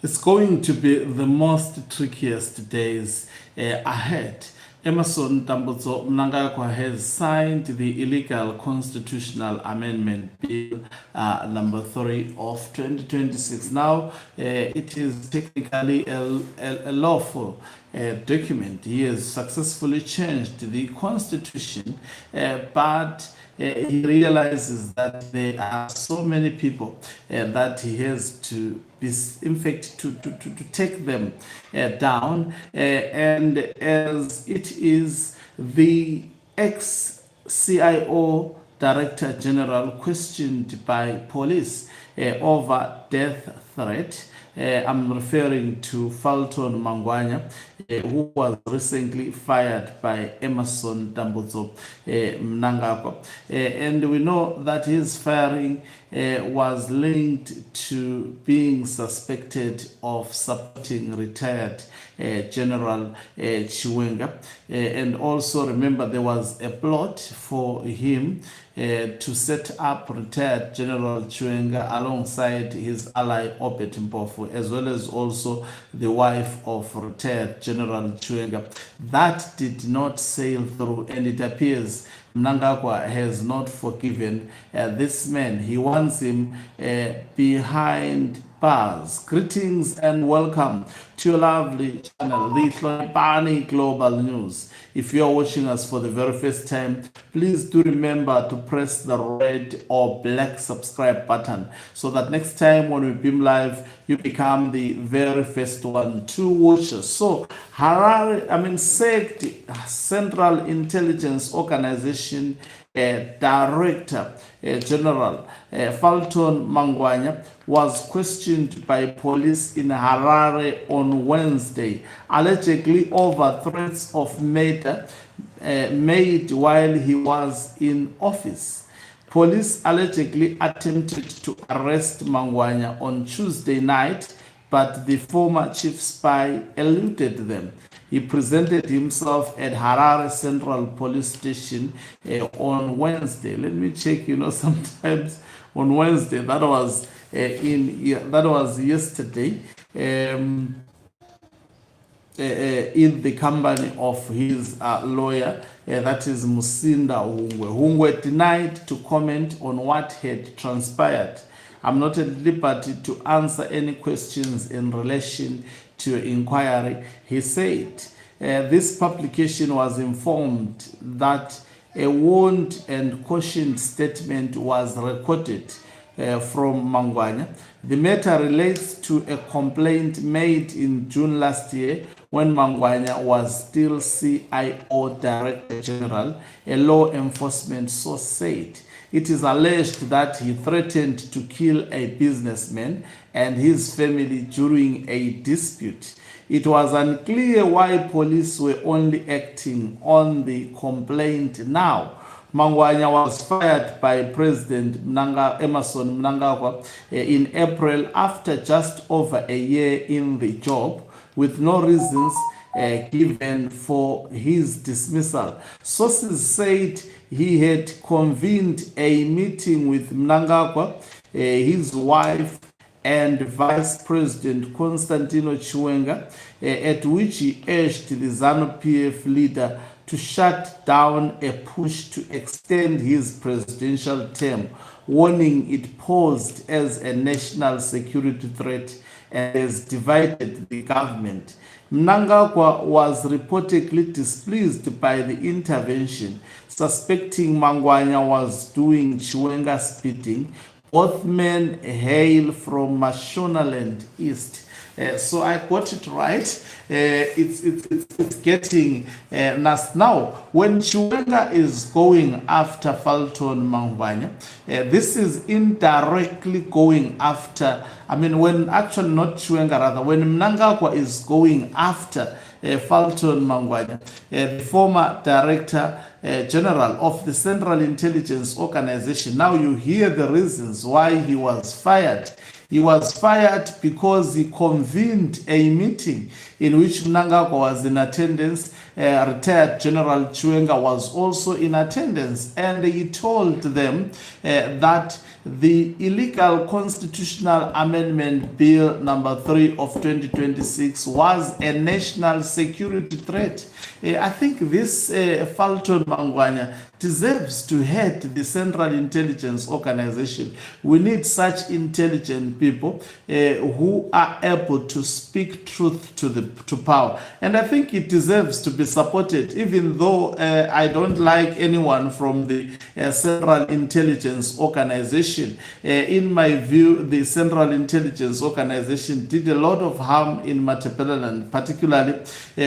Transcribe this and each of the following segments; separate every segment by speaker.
Speaker 1: It's going to be the most trickiest days ahead. Emerson Tambutso Mnangagwa has signed the illegal constitutional amendment bill number 3 of 2026. Now, it is technically a lawful document. He has successfully changed the constitution, but he realizes that there are so many people that he has to be, in fact, to take them down. And as it is the ex-CIO Director General questioned by police over death threat. I'm referring to Falton Manguana, who was recently fired by Emerson Tambutso Mnangagwa. And we know that his firing was linked to being suspected of supporting retired General Chiwenga. And also remember, there was a plot for him to set up retired General Chiwenga alongside his ally Obet Mpofu, as well as also the wife of retired General Chiwenga. That did not sail through, and it appears Mnangagwa has not forgiven this man. He wants him behind bars. Greetings and welcome to your lovely channel, the Hlonipani Global News. If you are watching us for the very first time, please do remember to press the red or black subscribe button so that next time when we beam live, you become the very first one to watch us. So SEC, Central Intelligence Organization Director General Falton Manguana was questioned by police in Harare on Wednesday, allegedly over threats of murder made while he was in office. Police allegedly attempted to arrest Manguana on Tuesday night, but the former chief spy eluded them. He presented himself at Harare Central Police Station on Wednesday. Let me check. Sometimes on Wednesday, that was yesterday, in the company of his lawyer, that is Musinda Hungwe. Hungwe denied to comment on what had transpired. I'm not at liberty to answer any questions in relation to inquiry, he said. This publication was informed that a warned and cautioned statement was recorded from Manguana. The matter relates to a complaint made in June last year when Manguana was still CIO Director General, a law enforcement source said. It is alleged that he threatened to kill a businessman and his family during a dispute. It was unclear why police were only acting on the complaint now. Manguana was fired by President Emerson Mnangagwa in April after just over a year in the job, with no reasons given for his dismissal. Sources said he had convened a meeting with Mnangagwa, his wife, and Vice President Constantino Chiwenga, at which he urged the ZANU-PF leader to shut down a push to extend his presidential term, warning it posed as a national security threat and has divided the government. Mnangagwa was reportedly displeased by the intervention, suspecting Manguana was doing Chiwenga's bidding. Both men hail from Mashonaland East. So I got it right. It's getting nasty. Now, when Chiwenga is going after Falton Manguana, this is indirectly going after, when actually not Chiwenga, rather, when Mnangagwa is going after Falton Manguana, the former Director General of the Central Intelligence Organization. Now you hear the reasons why he was fired. He was fired because he convened a meeting in which Mnangagwa was in attendance. Retired General Chiwenga was also in attendance, and he told them that the illegal constitutional amendment bill number 3 of 2026 was a national security threat. I think this Falton Manguana deserves to head the Central Intelligence Organization. We need such intelligent people who are able to speak truth to power. And I think it deserves to be supported, even though I don't like anyone from the Central Intelligence Organization. In my view, the Central Intelligence Organization did a lot of harm in Matebeleland, particularly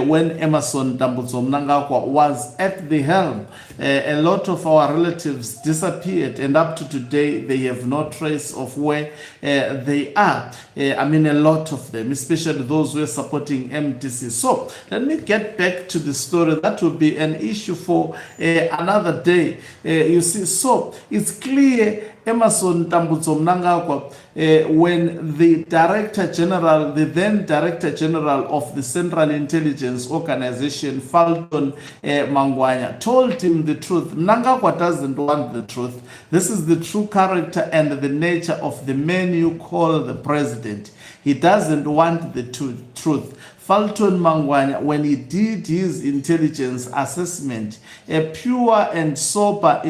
Speaker 1: when Emerson Mnangagwa was at the helm. A lot of our relatives disappeared, and up to today they have no trace of where they are. I mean, a lot of them, especially those who are supporting MTC. So let me get back to the story. That will be an issue for another day. You see, so it's clear Emerson Mnangagwa, when the then Director General of the Central Intelligence Organization, Falton Manguana, told him the truth. Mnangagwa doesn't want the truth. This is the true character and the nature of the man you call the president. He doesn't want the truth. Falton Manguana, when he did his intelligence assessment, a pure and sober,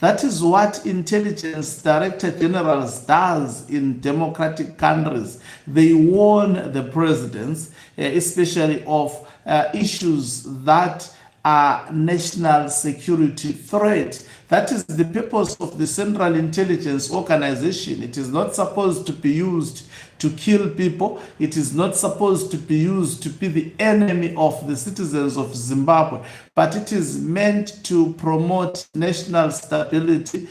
Speaker 1: that is what intelligence director generals does in democratic countries. They warn the presidents, especially of issues that are national security threat. That is the purpose of the Central Intelligence Organization. It is not supposed to be used to kill people. It is not supposed to be used to be the enemy of the citizens of Zimbabwe, but it is meant to promote national stability,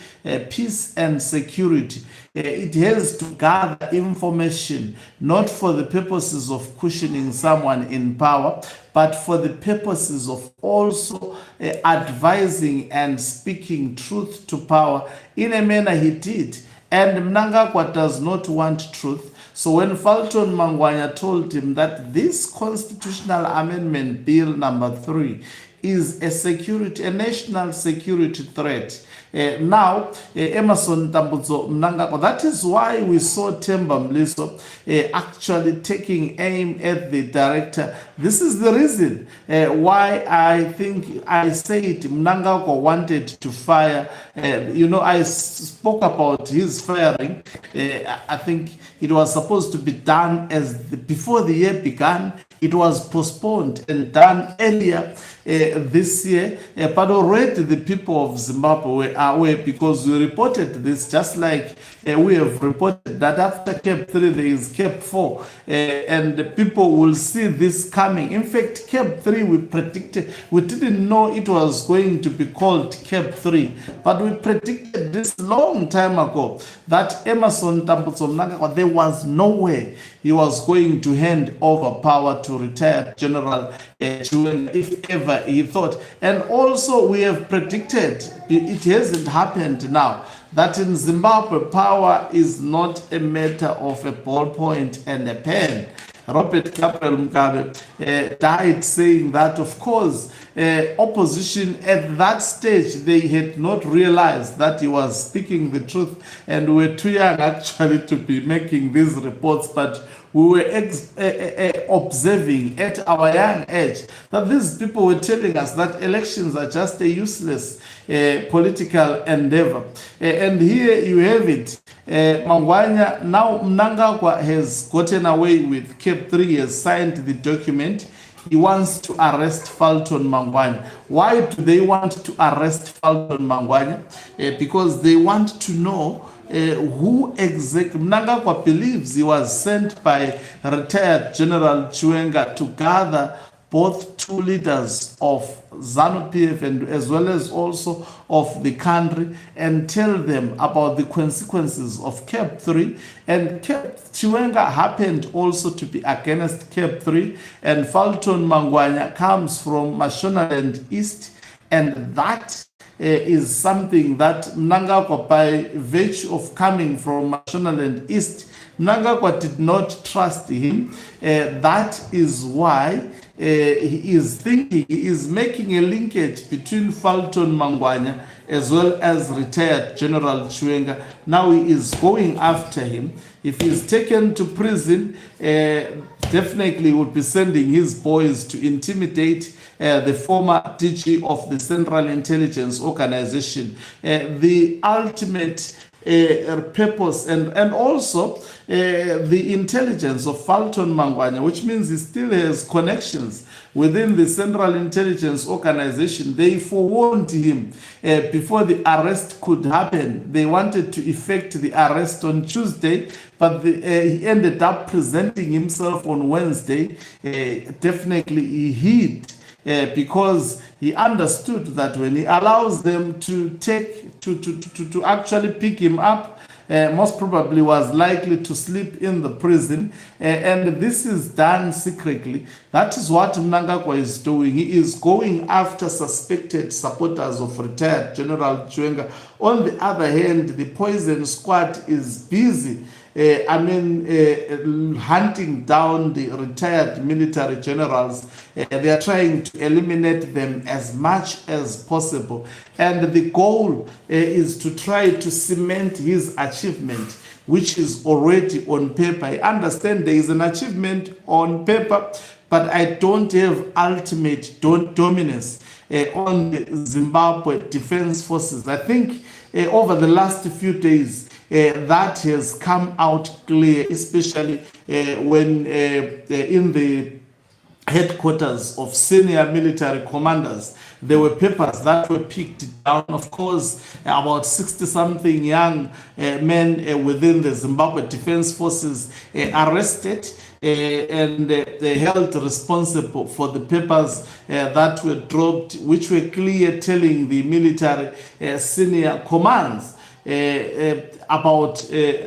Speaker 1: peace and security. It has to gather information, not for the purposes of cushioning someone in power, but for the purposes of also advising and speaking truth to power in a manner he did. And Mnangagwa does not want truth. So when Falton Manguana told him that this constitutional amendment bill number 3 is a national security threat, now Emerson Mnangagwa, that is why we saw Themba Mliso actually taking aim at the director. This is the reason why I think I said Mnangagwa wanted to fire. I spoke about his firing. I think it was supposed to be done before the year began. It was postponed and done earlier this year, but already the people of Zimbabwe are aware, because we reported this, just like we have reported that after CAP 3 there is CAP 4, and people will see this coming. In fact, CAP 3 we didn't know it was going to be called CAP 3, but we predicted this long time ago that Emerson Mnangagwa, there was no way he was going to hand over power to retired General Chiwenga, if ever he thought. And also we have predicted, it hasn't happened now, that in Zimbabwe power is not a matter of a ballpoint and a pen. Robert Kapel Mugabe died saying that, of course, opposition at that stage, they had not realized that he was speaking the truth, and were too young actually to be making these reports, but we were observing at our young age that these people were telling us that elections are just a useless political endeavor. And here you have it. Manguana, now Mnangagwa has gotten away with CAP 3, he has signed the document. He wants to arrest Falton Manguana. Why do they want to arrest Falton Manguana? Because they want to know who exactly. Mnangagwa believes he was sent by retired General Chiwenga to gather both two leaders of ZANU-PF and as well as also of the country, and tell them about the consequences of CAP 3. And Chiwenga happened also to be against CAP 3, and Falton Manguana comes from Mashonaland East, and that is something that Mnangagwa, by virtue of coming from Mashonaland East, Mnangagwa did not trust him. That is why he is thinking, he is making a linkage between Fulton Manguana as well as retired General Chiwenga. Now he is going after him. If he is taken to prison, definitely he would be sending his boys to intimidate the former DG of the Central Intelligence Organization. The ultimate purpose and also the intelligence of Fulton Manguana, which means he still has connections within the Central Intelligence Organization. They forewarned him before the arrest could happen. They wanted to effect the arrest on Tuesday, but he ended up presenting himself on Wednesday. Definitely he hid because he understood that when he allows them to actually pick him up, most probably was likely to sleep in the prison, and this is done secretly. That is what Mnangagwa is doing. He is going after suspected supporters of retired General Chiwenga. On the other hand, the poison squad is busy hunting down the retired military generals. They are trying to eliminate them as much as possible. And the goal is to try to cement his achievement, which is already on paper. I understand there is an achievement on paper, but I don't have ultimate dominance on the Zimbabwe Defense Forces. I think over the last few days, that has come out clear, especially when in the headquarters of senior military commanders, there were papers that were picked down. Of course, about 60-something young men within the Zimbabwe Defense Forces arrested and held responsible for the papers that were dropped, which were clear, telling the military senior commands about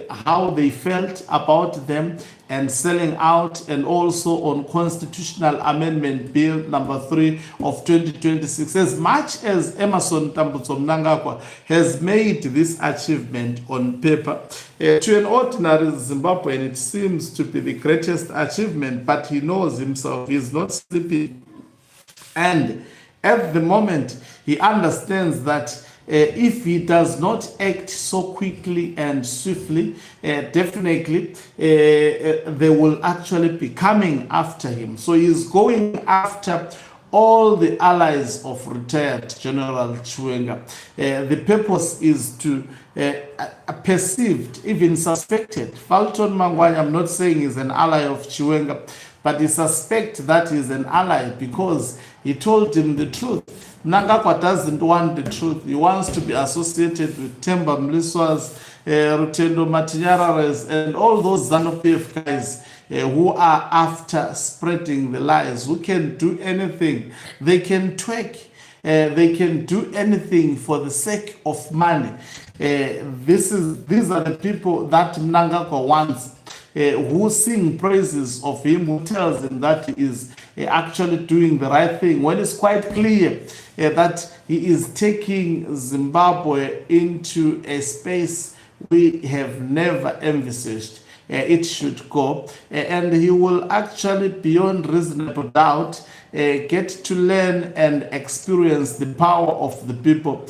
Speaker 1: how they felt about them and selling out, and also on Constitutional Amendment Bill number 3 of 2026. As much as Emerson Tambutso Mnangagwa has made this achievement on paper, to an ordinary Zimbabwean, it seems to be the greatest achievement, but he knows himself, he's not sleeping. And at the moment, he understands that if he does not act so quickly and swiftly, definitely they will actually be coming after him. So he is going after all the allies of retired General Chiwenga. The purpose is to perceived, even suspected. Fulton Manguana, I'm not saying he's an ally of Chiwenga, but he suspects that he's an ally because he told him the truth. Mnangagwa doesn't want the truth. He wants to be associated with Themba Mliswa's, Rutendo Matinyarares, and all those ZANU-PF guys who are after spreading the lies, who can do anything. They can twerk. They can do anything for the sake of money. These are the people that Mnangagwa wants, who sing praises of him, who tells him that he is actually doing the right thing, when it's quite clear that he is taking Zimbabwe into a space we have never envisaged it should go, and he will actually, beyond reasonable doubt, get to learn and experience the power of the people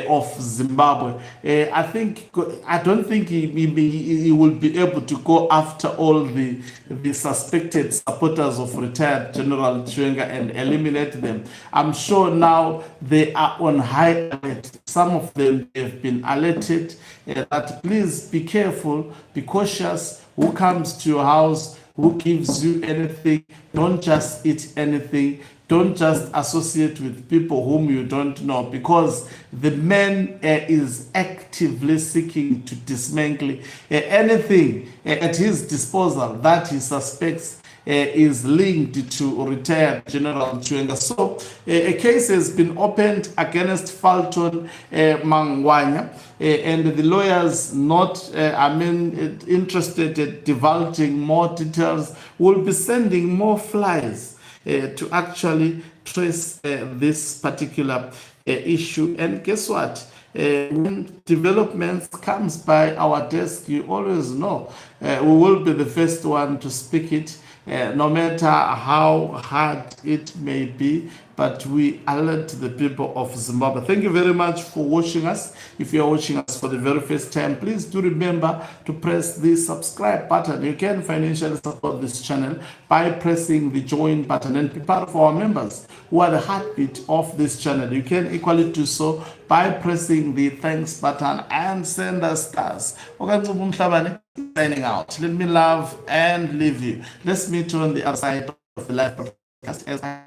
Speaker 1: of Zimbabwe. I don't think he will be able to go after all the suspected supporters of retired General Chiwenga and eliminate them. I'm sure now they are on high alert. Some of them have been alerted that please be careful, be cautious. Who comes to your house, who gives you anything, don't just eat anything. Don't just associate with people whom you don't know, because the man is actively seeking to dismantle anything at his disposal that he suspects is linked to retired General Chiwenga. So a case has been opened against Fulton Manguana, and the lawyers not interested in divulging more details will be sending more flies to actually trace this particular issue. And guess what? When developments comes by our desk, you always know we will be the first one to speak it, no matter how hard it may be, but we alert the people of Zimbabwe. Thank you very much for watching us. If you are watching us for the very first time, please do remember to press the subscribe button. You can financially support this channel by pressing the join button and be part of our members who are the heartbeat of this channel. You can equally do so by pressing the thanks button and send us stars. Signing out. Let me love and leave you. Let's meet you on the other side of the live broadcast as I